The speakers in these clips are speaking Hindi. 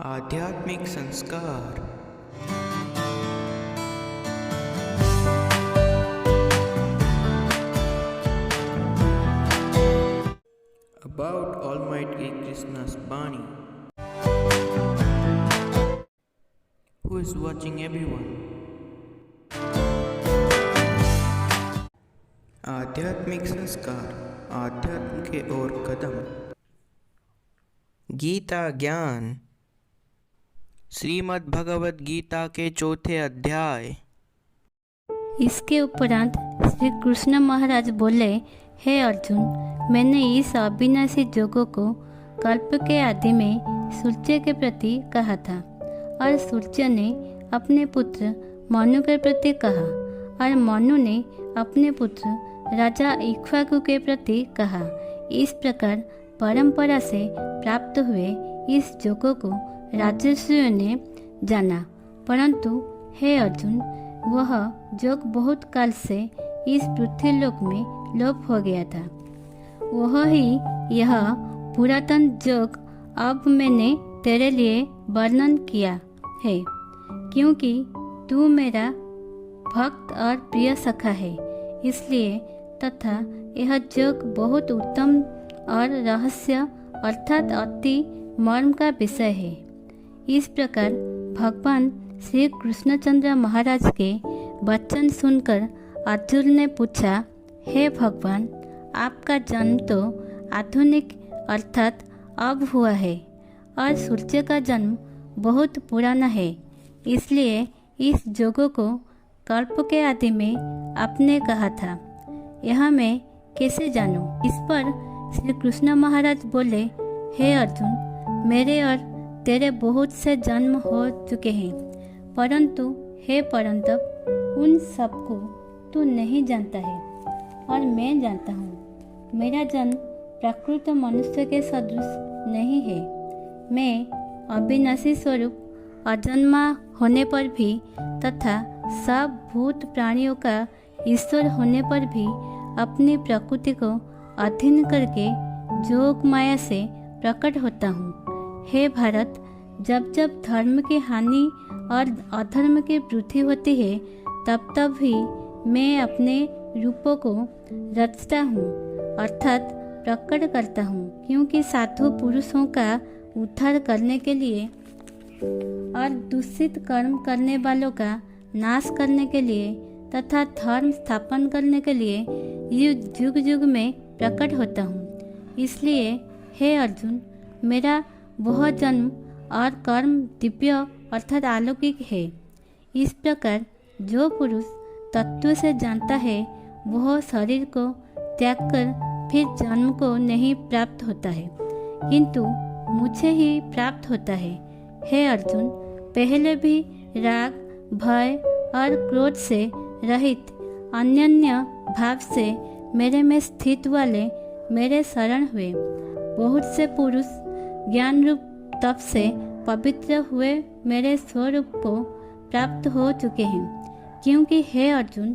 आध्यात्मिक संस्कार। About Almighty Krishna's Bani. Who is watching everyone? आध्यात्मिक संस्कार, आध्यात्म के ओर कदम। गीता ज्ञान। श्रीमद् भगवद गीता के चौथे अध्याय। इसके उपरांत श्री कृष्ण महाराज बोले, हे अर्जुन, मैंने इस अविनाशी जोगों को कल्प के आदि में सूर्य के प्रति कहा था और सूर्य ने अपने पुत्र मनु के प्रति कहा और मनु ने अपने पुत्र राजा इक्ष्वाकु के प्रति कहा। इस प्रकार परंपरा से प्राप्त हुए इस जोगों को राजर्षियों ने जाना, परंतु हे अर्जुन, वह जोग बहुत काल से इस पृथ्वी लोक में लोप हो गया था। वह ही यह पुरातन जोग अब मैंने तेरे लिए वर्णन किया है, क्योंकि तू मेरा भक्त और प्रिय सखा है, इसलिए तथा यह जोग बहुत उत्तम और रहस्य अर्थात अति मर्म का विषय है। इस प्रकार भगवान श्री कृष्णचंद्र महाराज के वचन सुनकर अर्जुन ने पूछा, हे भगवान, आपका जन्म तो आधुनिक अर्थात अब हुआ है और सूर्य का जन्म बहुत पुराना है, इसलिए इस जोगों को कल्प के आदि में आपने कहा था, यह मैं कैसे जानूं? इस पर श्री कृष्ण महाराज बोले, हे अर्जुन, मेरे और तेरे बहुत से जन्म हो चुके हैं, परंतु हे परंतप, उन सबको तू नहीं जानता है और मैं जानता हूँ। मेरा जन्म प्राकृत मनुष्य के सदृश नहीं है। मैं अविनाशी स्वरूप अजन्मा होने पर भी तथा सब भूत प्राणियों का ईश्वर होने पर भी अपनी प्रकृति को अधीन करके जोग माया से प्रकट होता हूँ। हे भारत, जब जब धर्म की हानि और अधर्म की वृद्धि होती है, तब तब भी मैं अपने रूपों को रचता हूँ अर्थात प्रकट करता हूँ, क्योंकि साधु पुरुषों का उद्धार करने के लिए और दूषित कर्म करने वालों का नाश करने के लिए तथा धर्म स्थापन करने के लिए युग युग में प्रकट होता हूँ। इसलिए हे अर्जुन, मेरा वह जन्म और कर्म दिव्य अर्थात अलौकिक है। इस प्रकार जो पुरुष तत्व से जानता है, वह शरीर को त्याग कर फिर जन्म को नहीं प्राप्त होता है, किंतु मुझे ही प्राप्त होता है। हे अर्जुन, पहले भी राग, भय और क्रोध से रहित अनन्य भाव से मेरे में स्थित वाले मेरे शरण हुए। बहुत से पुरुष ज्ञान रूप तप से पवित्र हुए मेरे स्वरूप को प्राप्त हो चुके हैं, क्योंकि हे अर्जुन,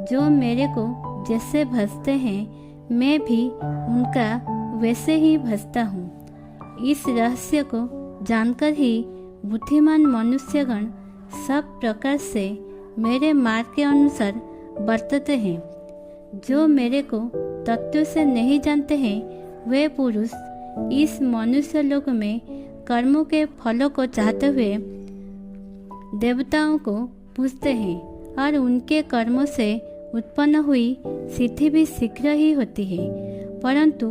जो मेरे को जैसे भजते हैं, मैं भी उनका वैसे ही भजता हूँ। इस रहस्य को जानकर ही बुद्धिमान मनुष्यगण सब प्रकार से मेरे मार्ग के अनुसार बरतते हैं। जो मेरे को तत्व से नहीं जानते हैं, वे पुरुष इस मनुष्य लोक में कर्मों के फलों को चाहते हुए देवताओं को पूजते हैं और उनके कर्मों से उत्पन्न हुई सिद्धि भी शीघ्र ही होती है, परंतु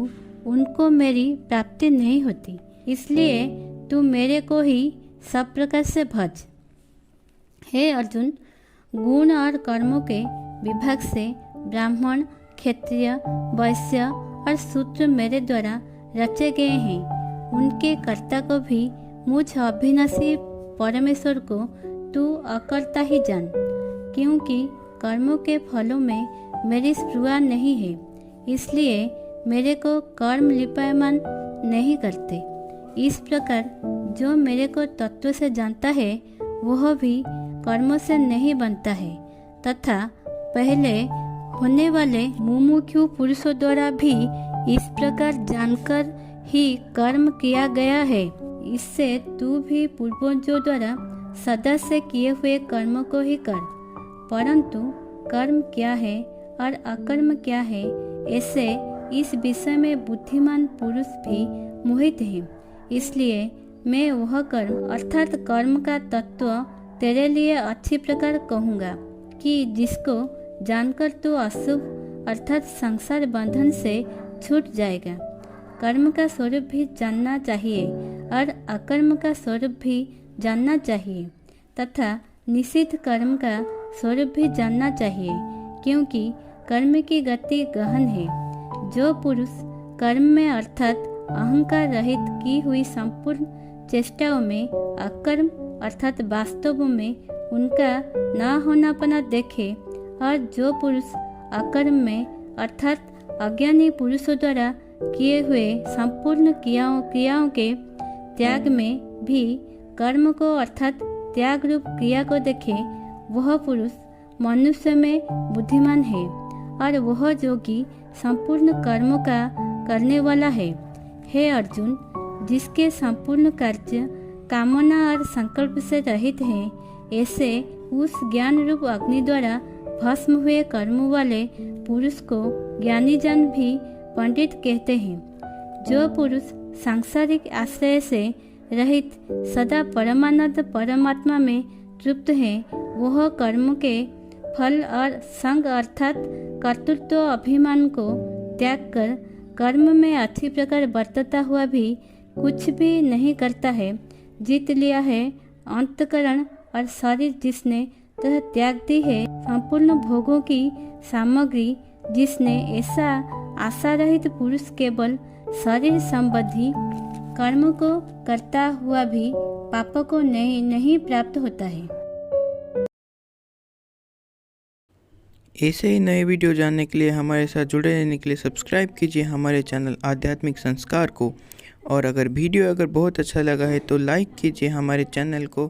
उनको मेरी प्राप्ति नहीं होती। इसलिए तू मेरे को ही सब प्रकार से भज। हे अर्जुन, गुण और कर्मों के विभाग से ब्राह्मण, क्षत्रिय, वैश्य और शूद्र मेरे द्वारा रचे गए हैं। उनके कर्ता को भी मुझ अविनाशी परमेश्वर को तू अकर्ता ही जान, क्योंकि कर्मों के फलों में मेरी स्पृहा नहीं है, इसलिए मेरे को कर्म लिपायमान नहीं करते। इस प्रकार जो मेरे को तत्व से जानता है, वह भी कर्मों से नहीं बनता है, तथा पहले होने वाले मुमुक्षु पुरुषों द्वारा भी इस प्रकार जानकर ही कर्म किया गया है। इससे तू भी पूर्वजों द्वारा सदा से किए हुए कर्म को ही कर। परंतु कर्म क्या है और अकर्म क्या है, ऐसे इस विषय में बुद्धिमान पुरुष भी मोहित हैं। इसलिए मैं वह कर्म अर्थात कर्म का तत्व तेरे लिए अच्छी प्रकार कहूँगा कि जिसको जानकर तू अशुभ अर्थात संसार बंधन से छूट जाएगा। कर्म का स्वरूप भी जानना चाहिए और अकर्म का स्वरूप भी जानना चाहिए तथा निषिद्ध कर्म का स्वरूप भी जानना चाहिए, क्योंकि कर्म की गति गहन है। जो पुरुष कर्म में अर्थात अहंकार रहित की हुई संपूर्ण चेष्टाओं में अकर्म अर्थात वास्तव में उनका न होनापना देखे और जो पुरुष अकर्म में अर्थात अज्ञानी पुरुषों द्वारा किए हुए संपूर्ण क्रियाओं के त्याग में भी कर्म को अर्थात त्याग रूप क्रिया को देखे, वह पुरुष मनुष्य में बुद्धिमान है और वह जोगी संपूर्ण कर्मों का करने वाला है। हे अर्जुन, जिसके संपूर्ण कार्य कामना और संकल्प से रहित है, ऐसे उस ज्ञान रूप अग्नि द्वारा भस्म हुए कर्मों वाले पुरुष को ज्ञानी जन भी पंडित कहते हैं। जो पुरुष सांसारिक आश्रय से रहित सदा परमानंद परमात्मा में तृप्त है, वह कर्म के फल और संग अर्थात कर्तृत्व अभिमान को त्याग कर कर्म में अच्छी प्रकार बरतता हुआ भी कुछ भी नहीं करता है। जीत लिया है अंतकरण और शरीर जिसने तथा त्याग दी है संपूर्ण भोगों की सामग्री जिसने, ऐसा आशा रहित पुरुष केवल शरीर संबंधी कर्म को करता हुआ भी पाप को नहीं प्राप्त होता है। ऐसे ही नए वीडियो जानने के लिए हमारे साथ जुड़े रहने के लिए सब्सक्राइब कीजिए हमारे चैनल आध्यात्मिक संस्कार को। और अगर वीडियो बहुत अच्छा लगा है तो लाइक कीजिए हमारे चैनल को